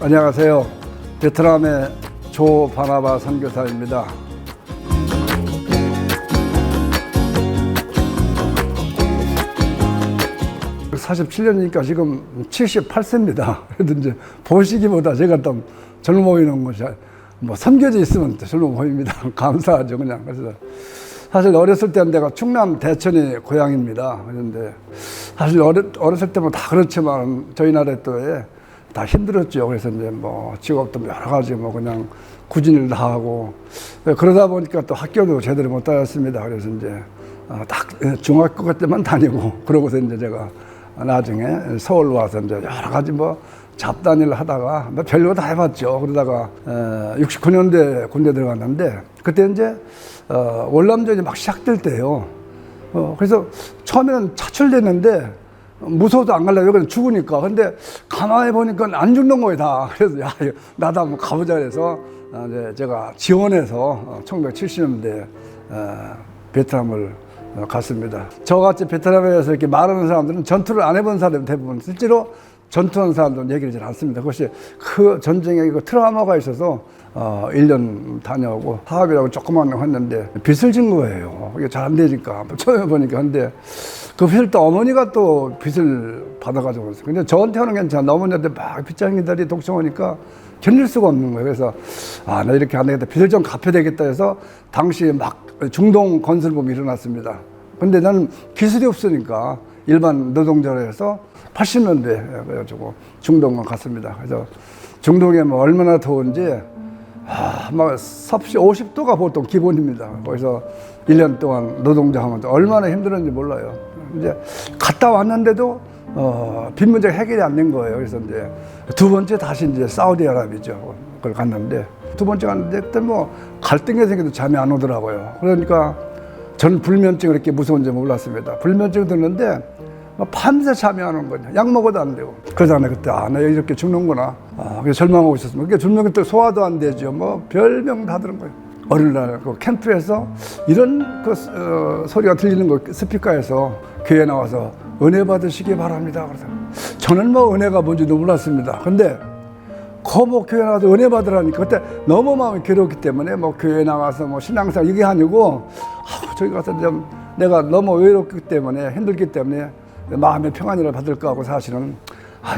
안녕하세요. 베트남의 조 바나바 선교사입니다. (47년이니까) 지금 78세입니다. 그래도 이제 보시기보다 제가 좀 젊어 보이는 것이 뭐 선교지 있으면 젊어 보입니다. 감사하죠, 그냥. 그래서 사실 어렸을 때는 내가 충남 대천이 고향입니다. 그런데 사실 어렸을 때면 다 그렇지만 저희 나라 또에 다 힘들었죠. 그래서 이제 뭐 직업도 여러 가지 뭐 그냥 구진을 다 하고 그러다 보니까 또 학교도 제대로 못 다녔습니다. 그래서 이제 딱 중학교 때만 다니고 그러고서 이제 제가 나중에 서울 와서 이제 여러 가지 뭐 잡다한 일을 하다가 뭐 별거 다 해봤죠. 그러다가 69년도에 군대 들어갔는데 그때 이제 월남전이 막 시작될 때예요. 그래서 처음에는 차출됐는데 무서워도 안 가려고 그냥 죽으니까. 근데 가만히 보니까 안 죽는 거예요, 다. 그래서 야, 나도 한번 가보자 그래서 이제 제가 지원해서 1970년대에 베트남을 갔습니다. 저같이 베트남에서 이렇게 말하는 사람들은 전투를 안 해본 사람이 대부분, 실제로 전투한 사람들은 얘기를 잘 않습니다. 그것이 그 전쟁에 그 트라우마가 있어서 1년 다녀오고 사업이라고 조그만 거 했는데 빚을 진 거예요. 이게 잘 안 되니까. 처음에 보니까. 근데 그 빚을 또 어머니가 또 빚을 받아가지고 있어요. 근데 저한테는 괜찮아. 어머니한테 막 빚쟁이들이 독청하니까 견딜 수가 없는 거예요. 그래서 나 이렇게 안 되겠다. 빚을 좀 갚아야 되겠다 해서 당시에 막 중동 건설붐이 일어났습니다. 근데 나는 기술이 없으니까 일반 노동자로 해서 80년대 그래가지고 중동을 갔습니다. 그래서 중동에 뭐 얼마나 더운지 막 섭씨 50도가 보통 기본입니다. 거기서 1년 동안 노동자 하면 얼마나 힘들었는지 몰라요. 이제 갔다 왔는데도 빚 문제가 해결이 안 된 거예요. 그래서 이제 두 번째 다시 이제 사우디아라비아죠. 그걸 갔는데 두 번째 갔는데 그때 뭐 갈등이 생겨도 잠이 안 오더라고요. 그러니까 저는 불면증이 이렇게 무서운지 몰랐습니다. 불면증 들었는데 밤새 잠이 안 오는 거냐. 약 먹어도 안 되고. 그러잖아요. 그때 나 이렇게 죽는구나. 그래서 절망하고 있었습니다. 그게 죽는 때 소화도 안 되죠. 뭐 별명 다 들은 거예요. 어느 날 그 캠프에서 이런 소리가 들리는 거 스피커에서 교회 나와서 은혜 받으시기 바랍니다. 그래서 저는 뭐 은혜가 뭔지도 몰랐습니다. 근데 거뭐 교회 나가서 은혜 받으라니까 그때 너무 마음이 괴롭기 때문에 뭐 교회 나가서 뭐 신앙생활 이게 아니고 저기 가서 좀 내가 너무 외롭기 때문에 힘들기 때문에 마음의 평안을 받을까 하고 사실은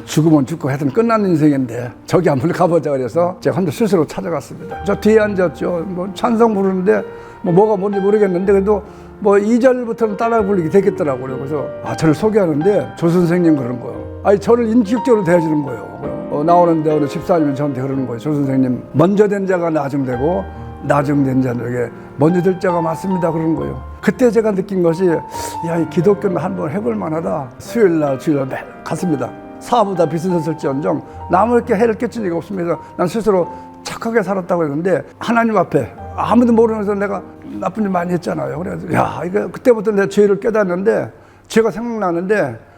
죽으면 죽고 하여튼 끝난 인생인데 저기 한번 가보자 그래서 제가 혼자 스스로 찾아갔습니다. 저 뒤에 앉았죠. 뭐 찬송 부르는데 뭐가 뭔지 모르겠는데 그래도 뭐 2절부터는 따라 부르게 되겠더라고요. 그래서 저를 소개하는데 조 선생님 그러는 거예요. 저를 인격적으로 대해주는 거예요. 나오는데 어느 집사님이 저한테 그러는 거예요. 조 선생님, 먼저 된 자가 나중되고 나중된 자에게 먼저 될 자가 맞습니다. 그러는 거예요. 그때 제가 느낀 것이 이 기독교는 한번 해볼 만하다. 수요일날 주일날 갔습니다. 사보다 빚을 졌을지언정 남에게 해를 끼칠 리가 없습니다. 난 스스로 착하게 살았다고 했는데 하나님 앞에 아무도 모르면서 내가 나쁜 일 많이 했잖아요. 그래서 이거 그때부터 내 죄를 깨닫는데 죄가 생각나는데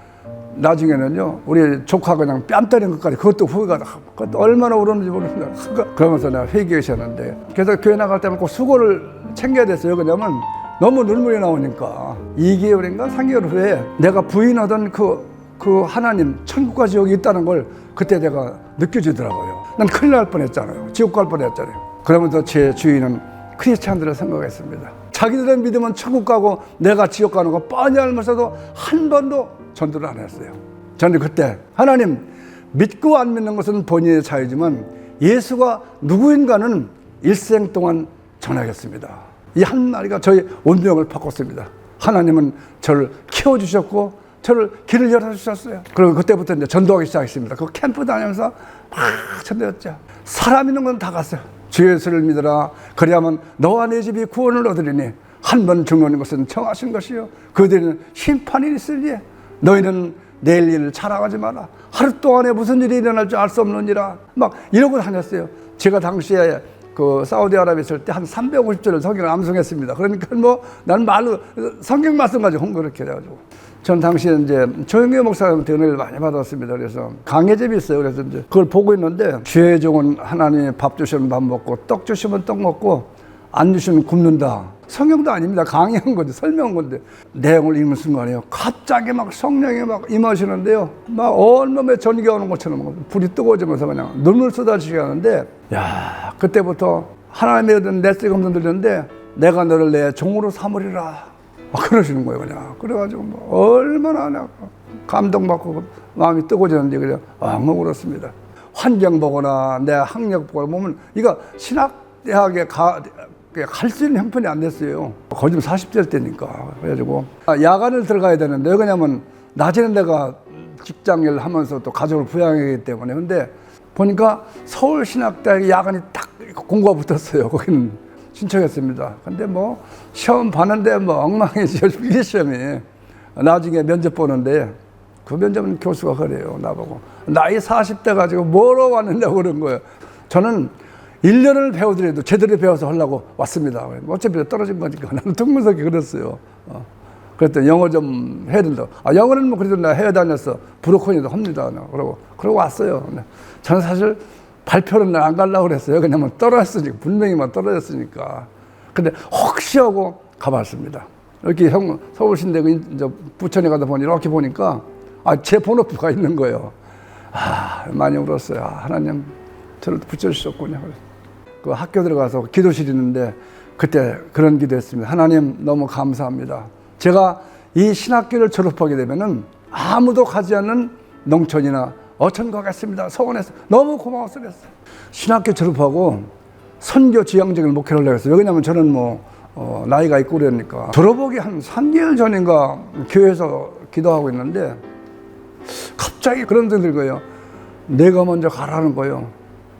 나중에는요 우리 조카 그냥 뺨 때린 것까지 그것도 후회가 그것도 얼마나 울었는지 모릅니다. 그러면서 내가 회개하셨는데 그래서 교회 나갈 때면 꼭 수고를 챙겨야 됐어요. 왜냐면 너무 눈물이 나오니까 2개월인가 3개월 후에 내가 부인하던 그 하나님 천국과 지옥이 있다는 걸 그때 내가 느껴지더라고요. 난 큰일 날 뻔했잖아요. 지옥 갈 뻔했잖아요. 그러면서 제 주위는 크리스찬들을 생각했습니다. 자기들의 믿으면 천국 가고 내가 지옥 가는 거 뻔히 알면서도 한 번도 전도를 안 했어요. 저는 그때 하나님 믿고 안 믿는 것은 본인의 자유지만 예수가 누구인가는 일생 동안 전하겠습니다. 이 한마디가 저의 운명을 바꿨습니다. 하나님은 저를 키워주셨고 저를 길을 열어주셨어요. 그리고 그때부터 이제 전도하기 시작했습니다. 그 캠프 다니면서 막 전도했죠. 사람 있는 건 다 갔어요. 주 예수를 믿으라. 그래야만 너와 내 집이 구원을 얻으리니 한 번 죽는 것은 정하신 것이요 그들은 심판이 있으니 너희는 내일 일을 자랑하지 마라. 하루 동안에 무슨 일이 일어날 줄 알 수 없느니라. 막 이러고 다녔어요. 제가 당시에 그 사우디아라비아 있을 때 한 350절을 성경을 암송했습니다. 그러니까 뭐 나는 말로 성경 말씀 가지고 그렇게 해가지고 전 당시에 이제 조영규 목사님한테 은혜를 많이 받았습니다. 그래서 강해집이 있어요. 그래서 이제 그걸 보고 있는데 주의 종은 하나님이 밥 주시면 밥 먹고 떡 주시면 떡 먹고 안 주시면 굶는다. 성경도 아닙니다. 강의한 건데, 설명한 건데. 내용을 읽는 순간에요. 갑자기 막 성령이 막 임하시는데요. 막 얼마나 전기가 오는 것처럼 불이 뜨거워지면서 그냥 눈물 쏟아지게 하는데, 야, 그때부터 하나님의 어떤 메시지가 엄청 들렸는데, 내가 너를 내 종으로 삼으리라. 막 그러시는 거예요, 그냥. 그래가지고 뭐 얼마나 그냥 감동받고 마음이 뜨거워지는지 그냥 엉엉 울었습니다. 환경 보거나 내 학력 보거나 보면 이거 신학대학에 갈 수 있는 형편이 안 됐어요. 거의 좀 40대 때니까. 그래가지고 야간을 들어가야 되는데, 왜냐면 낮에는 내가 직장일 하면서 또 가족을 부양해야 하기 때문에. 근데 보니까 서울신학대학에 야간이 딱 공고가 붙었어요. 거기는 신청했습니다. 근데 뭐 시험 봤는데 뭐 엉망이죠. 필기시험이. 나중에 면접 보는데 그 면접은 교수가 그래요. 나보고 나이 40대 가지고 뭐로 왔느냐고 그런 거예요. 저는 1년을 배우더라도 제대로 배워서 하려고 왔습니다. 어차피 떨어진 거니까. 나는 퉁문석이 그랬어요. 그랬더니 영어 좀 해야 된다. 영어는 뭐 그래도 나 해외 다녔어. 브로커니도 합니다. 그러고 왔어요. 저는 사실 발표는 안 가려고 그랬어요. 왜냐면 떨어졌으니까. 분명히만 떨어졌으니까. 근데 혹시 하고 가봤습니다. 이렇게 서울신대 부천에 가다 보니 이렇게 보니까 제 번호표가 있는 거예요. 많이 울었어요. 하나님 저를 붙여주셨군요. 그 학교 들어가서 기도실이 있는데 그때 그런 기도했습니다. 하나님 너무 감사합니다. 제가 이 신학교를 졸업하게 되면은 아무도 가지 않는 농촌이나 어촌 가겠습니다. 서원에서 너무 고마워서 그랬어요. 신학교 졸업하고 선교 지향적인 목회를 하려고 했어요. 왜냐면 저는 나이가 있고 그러니까. 졸업하기 한 3개월 전인가 교회에서 기도하고 있는데 갑자기 그런 생각이 들고요. 내가 먼저 가라는 거예요.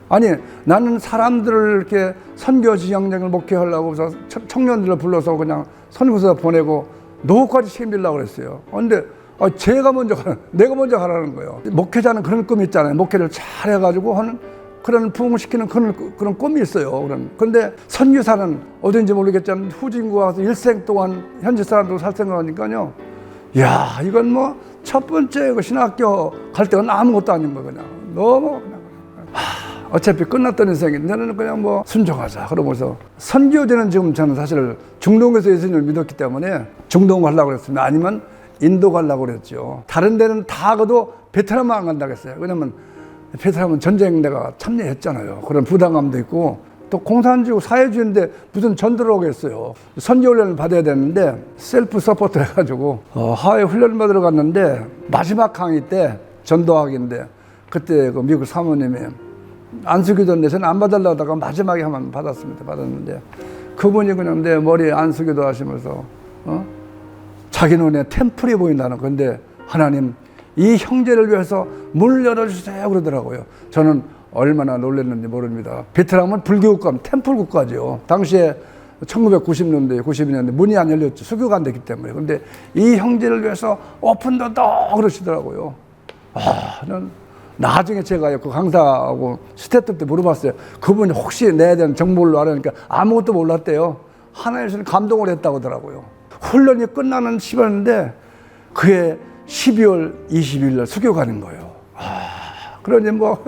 아니, 나는 사람들을 이렇게 선교 지향적인 목회하려고 해서 청년들을 불러서 그냥 선교사 보내고 노후까지 책임지려고 그랬어요. 근데 내가 먼저 가라는 거예요. 목회자는 그런 꿈이 있잖아요. 목회를 잘 해가지고 하는 그런 부흥시키는 그런 꿈이 있어요. 그런데 선교사는 어딘지 모르겠지만 후진국 와서 일생 동안 현지 사람들 살 생각하니까요. 야, 이건 뭐 첫 번째 그 신학교 갈 때는 아무것도 아닌 거 그냥 너무 그냥. 어차피 끝났던 인생인데 저는 그냥 뭐 순종하자 그러면서 선교제는 지금 저는 사실 중동에서 예수님을 믿었기 때문에 중동 가려고 그랬습니다. 아니면 인도 가려고 그랬죠. 다른 데는 다 가도 베트남만 안 간다고 했어요. 왜냐면 베트남은 전쟁 내가 참여했잖아요. 그런 부담감도 있고 또 공산주의 사회주의인데 무슨 전도를 오겠어요. 선교 훈련을 받아야 되는데 셀프 서포트 해가지고 하와이 훈련을 받으러 갔는데 마지막 강의 때 전도학인데 그때 그 미국 사모님이 안수기도인데 저는 안 받으려고 하다가 마지막에 한번 받았는데 그분이 그냥 내 머리에 안수기도 하시면서 자기 눈에 템플이 보인다는 건데 하나님 이 형제를 위해서 문을 열어주세요 그러더라고요. 저는 얼마나 놀랐는지 모릅니다. 베트남은 불교국가, 템플 국가죠. 당시에 1990년대, 92년대 문이 안 열렸죠. 수교가 안 됐기 때문에. 근데 이 형제를 위해서 오픈더 더 그러시더라고요. 난 나중에 제가 그 강사하고 스태프 때 물어봤어요. 그분이 혹시 내에 대한 정보를 알으니까 아무것도 몰랐대요. 하나님께서는 감동을 했다고 하더라고요. 훈련이 끝나는 시간인데 그해 12월 20일 날 수교 가는 거예요. 그러니 뭐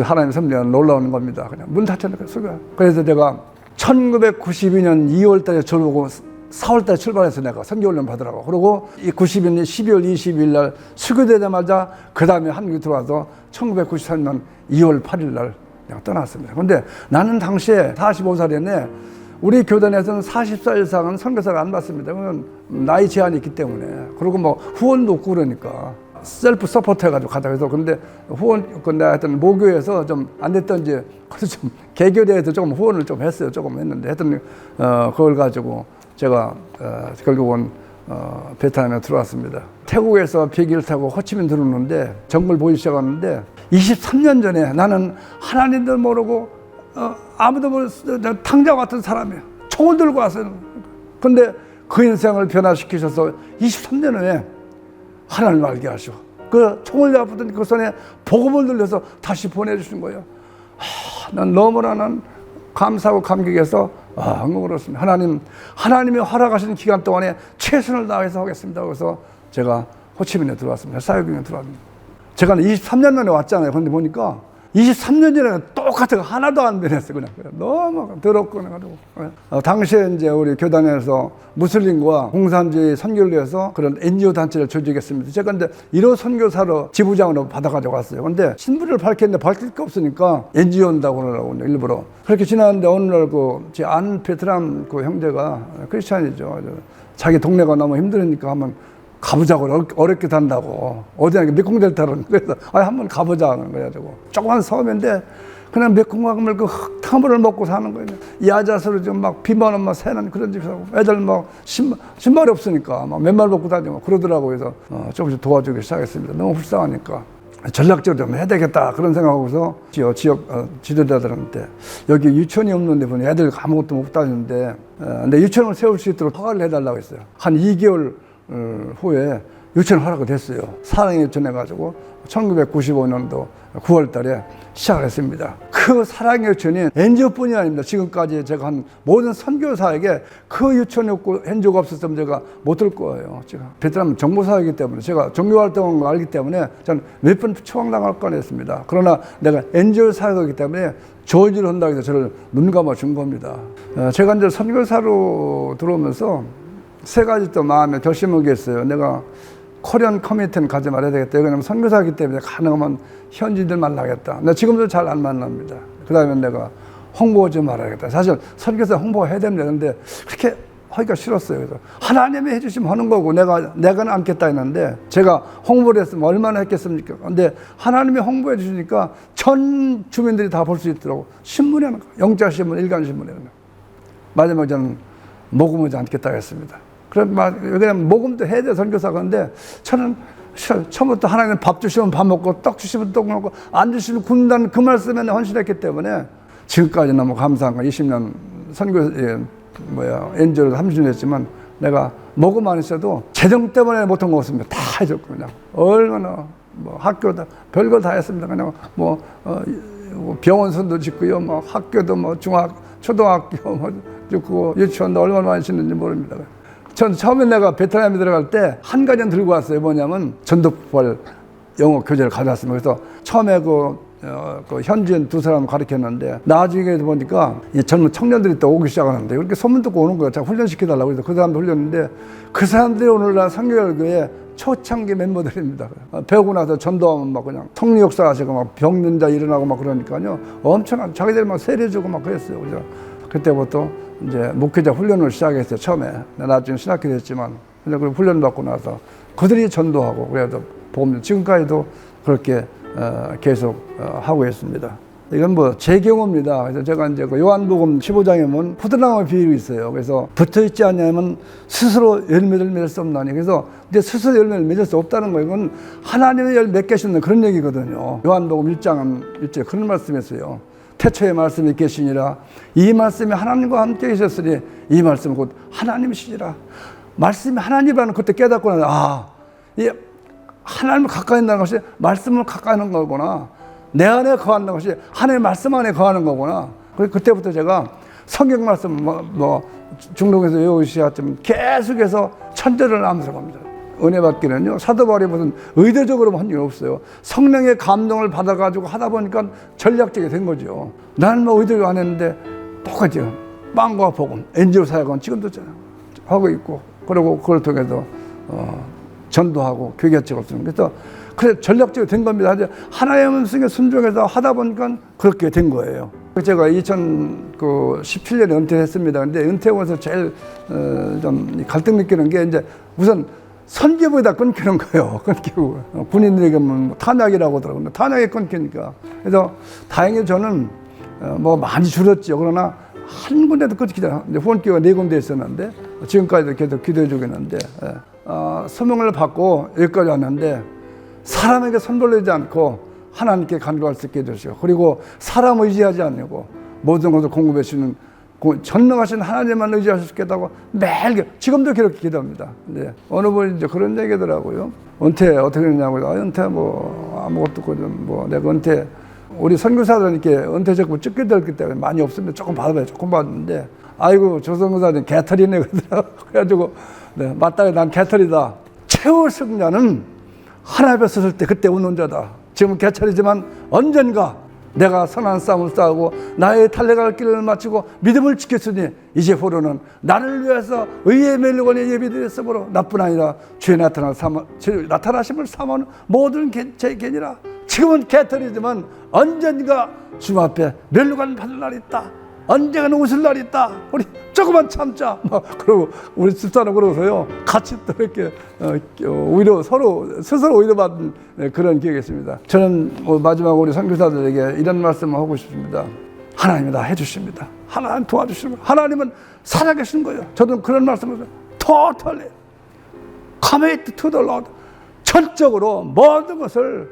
하나님의 섭리는 놀라운 겁니다. 그냥 문 닫혀놓고 수교. 그래서 제가 1992년 2월 달에 졸업하고 4월 달에 출발해서 내가 선교훈련 받으라고. 그리고 이 92년 12월 20일 날 수교되자마자 그 다음에 한국에 들어와서 1993년 2월 8일 날 그냥 떠났습니다. 근데 나는 당시에 45살이었네. 우리 교단에서는 40살 이상은 선교사가 안 받습니다. 그건 나이 제한이 있기 때문에. 그리고 뭐 후원도 없고 그러니까. 셀프 서포트 해가지고 가자. 그래서 근데 후원, 내가 하여튼 모교에서 좀 안 됐던지, 그래서 좀 개교대에서 조금 후원을 좀 했어요. 조금 했는데. 하여튼, 그걸 가지고 제가, 결국은, 베트남에 들어왔습니다. 태국에서 비행기를 타고 호치민 들어오는데, 정글 보기 시작하는데, 23년 전에 나는 하나님도 모르고, 아무도 모르는 탕자 같은 사람이에요. 총을 들고 왔어요. 근데 그 인생을 변화시키셔서 23년 후에 하나님 알게 하시고 그 총을 잡았던 그 손에 복음을 들려서 다시 보내주신 거예요. 난 너무나 난 감사하고 감격해서 그렇습니다. 하나님이 허락하신 기간 동안에 최선을 다해서 하겠습니다. 그래서 제가 호치민에 들어왔습니다. 사역에 들어왔습니다. 제가 23년 만에 왔잖아요. 그런데 보니까 23년 전에 똑같은 거 하나도 안 변했어요. 그냥 너무 더럽고 그래가지고. 당시에 이제 우리 교단에서 무슬림과 공산주의 선교를 위해서 그런 NGO 단체를 조직했습니다. 제가 이제 1호 선교사로 지부장으로 받아가지고 왔어요. 근데 신분을 밝혔는데 밝힐 게 없으니까 NGO 온다고 그러라고 일부러. 그렇게 지났는데 어느 날 제 안 베트남 그 형제가 크리스찬이죠. 자기 동네가 너무 힘들으니까 한번 가보자고, 어렵게 산다고. 어디나 메콩델타로. 그래서, 한번 가보자는 거야, 저거. 조그만 섬인데, 그냥 메콩강물 그 흙탕물을 먹고 사는 거예요. 야자수로 좀 막 비만원 막 새는 그런 집에서 애들 막 신발이 없으니까 막 맨발 벗고 다니고 그러더라고요. 그래서 조금씩 도와주기 시작했습니다. 너무 불쌍하니까. 전략적으로 좀 해야 되겠다 그런 생각하고서 지역 지도자들한테 여기 유치원이 없는데 보니 애들 아무것도 못 다니는데 근데 유치원을 세울 수 있도록 허가를 해달라고 했어요. 한 2개월 후에 유치원 허락이 됐어요. 사랑의 유치원 해가지고 1995년도 9월 달에 시작을 했습니다. 그 사랑의 유치원이 NGO뿐이 아닙니다. 지금까지 제가 한 모든 선교사에게 그 유치원이 없고 NGO가 없었으면 제가 못 들 거예요. 제가 베트남 정보사이기 때문에 제가 종교활동을 알기 때문에 저는 몇 번 추방당할 뻔했습니다. 그러나 내가 NGO 사역이기 때문에 조언을 한다고 해서 저를 눈 감아 준 겁니다. 제가 이제 선교사로 들어오면서 세 가지 또 마음에 결심을 했어요. 내가 코리안 커뮤니티는 가지 말아야 되겠다. 왜냐면 선교사이기 때문에 가능하면 현지인들 만나겠다. 나 지금도 잘 안 만납니다. 그 다음에 내가 홍보하지 말아야겠다. 사실 선교사 홍보해야 됩니다. 근데 그렇게 하기가 싫었어요. 그래서 하나님이 해주시면 하는 거고 내가는 않겠다 했는데 제가 홍보를 했으면 얼마나 했겠습니까? 근데 하나님이 홍보해 주시니까 전 주민들이 다 볼 수 있더라고. 신문에 하는 거. 영자신문, 일간신문에 하는 거. 마지막에 저는 모금하지 않겠다 했습니다. 그냥 모금도 해야 돼, 선교사가. 근데 저는 처음부터 하나님 밥 주시면 밥 먹고, 떡 주시면 떡 먹고, 안 주시면 굶는다는 그 말씀에 헌신했기 때문에 지금까지 너무 감사한 거. 20년 NGO를 30년 했지만 내가 모금 안 했어도 재정 때문에 못한 거 없습니다. 다 해줬고, 그냥. 얼마나, 학교다, 별걸 다 했습니다. 그냥 병원선도 짓고요, 학교도 초등학교 짓고, 유치원도 얼마나 많이 짓는지 모릅니다. 전 처음에 내가 베트남에 들어갈 때 한 가지는 들고 왔어요. 뭐냐면 전도벌 영어 교재를 가져왔습니다. 그래서 처음에 그 현지인 두 사람 가르쳤는데 나중에 보니까 이 젊은 청년들이 또 오기 시작하는데 이렇게 소문 듣고 오는 거예요. 제가 훈련시켜달라고 해서 그 사람들 훈련했는데 그 사람들이 오늘날 선교교회 초창기 멤버들입니다. 배우고 나서 전도하면 막 그냥 통역사 하시고 막 병든 자 일어나고 막 그러니까요. 엄청난 자기들 막 세례주고 막 그랬어요. 그죠? 그때부터 이제 목회자 훈련을 시작했어요. 처음에. 나중에 신학교 됐지만 그 훈련 받고 나서 그들이 전도하고 그래도 보면 지금까지도 그렇게 계속 하고 있습니다. 이건 제 경우입니다. 그래서 제가 이제 그 요한복음 15장에 보면 포도나무 비율이 있어요. 그래서 붙어 있지 않냐면 스스로 열매를 맺을 수 없나니. 그래서 근데 스스로 열매를 맺을 수 없다는 거예요. 이건 하나님의 열 맺겠다는 그런 얘기거든요. 요한복음 1장 1절 그런 말씀이었어요. 태초에 말씀이 계시니라. 이 말씀이 하나님과 함께 계셨으니 이 말씀은 곧 하나님이시니라. 말씀이 하나님이라는 그때 깨닫고 나서 이 하나님을 가까이 있다는 것이 말씀을 가까이 하는 거구나. 내 안에 거한다는 것이 하나님의 말씀 안에 거하는 거구나. 그래서 그때부터 제가 성경 말씀 중독에서 외우시았지만 계속해서 천절을 암송합니다. 은혜 받기는요, 사도 바울이 무슨 의도적으로 한 일 없어요. 성령의 감동을 받아가지고 하다 보니까 전략적이 된 거죠. 나는 의도적으로 안 했는데 똑같이 빵과 복음, NGO 사역은 지금도 하고 있고, 그리고 그걸 통해서 전도하고 교계책을 쓰는. 그래서 전략적으로 된 겁니다. 하나님의 말씀에 순종해서 하다 보니까 그렇게 된 거예요. 제가 2017년에 은퇴했습니다. 근데 은퇴하고 나서 제일 좀 갈등 느끼는 게 이제 우선 선교부에다 끊기는 거예요. 끊기고. 군인들에게 탄약이라고 하더라고요. 탄약이 끊기니까. 그래서 다행히 저는 많이 줄었죠. 그러나 한 군데도 끊기잖아요. 후원교가 4군데 있었는데 지금까지도 계속 기도해주고 있는데 소명을 받고 여기까지 왔는데 사람에게 손돌리지 않고 하나님께 간구할 수 있게 해주시고 그리고 사람 의지하지 않고 모든 것을 공급해 주시는 전능하신 하나님만 의지할 수 있겠다고 매일 지금도 그렇게 기도합니다. 근데 어느 분이 이제 그런 얘기더라고요. 은퇴 어떻게 했냐고. 은퇴 아무것도 없고 내가 은퇴 우리 선교사들은 이렇게 은퇴 적금 찍게 되기 때문에 많이 없으면 조금 받아봐요. 조금 받는데 아이고 저 선교사는 개털이네 그러더라고. 그래가지고 맞다 난 개털이다. 최후 승자는 하나님 앞에 섰을 때 그때 웃는 자다. 지금 개털이지만 언젠가 내가 선한 싸움을 싸우고 나의 달려갈 길을 마치고 믿음을 지켰으니 이제후로는 나를 위해서 의의 멜리곤에 예비되었으므로 나뿐 아니라 주의 나타나심을 사모하는 모든 제 개니라. 지금은 개털이지만 언젠가 주 앞에 멸류관 받을 날이 있다. 언젠가는 웃을 날이 있다. 우리 조금만 참자. 그러고 우리 집사람 그러고서요 같이 또 이렇게 오히려 스스로 위로받은 그런 기억이 있습니다. 저는 마지막으로 우리 선교사들에게 이런 말씀을 하고 싶습니다. 하나님이 다 해주십니다. 하나님 도와주십니다. 하나님은 살아계신 거예요. 저도 그런 말씀을 해요. Totally commit to the Lord. 전적으로 모든 것을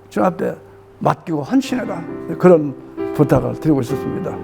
주 앞에 맡기고 헌신해라. 그런 부탁을 드리고 싶습니다.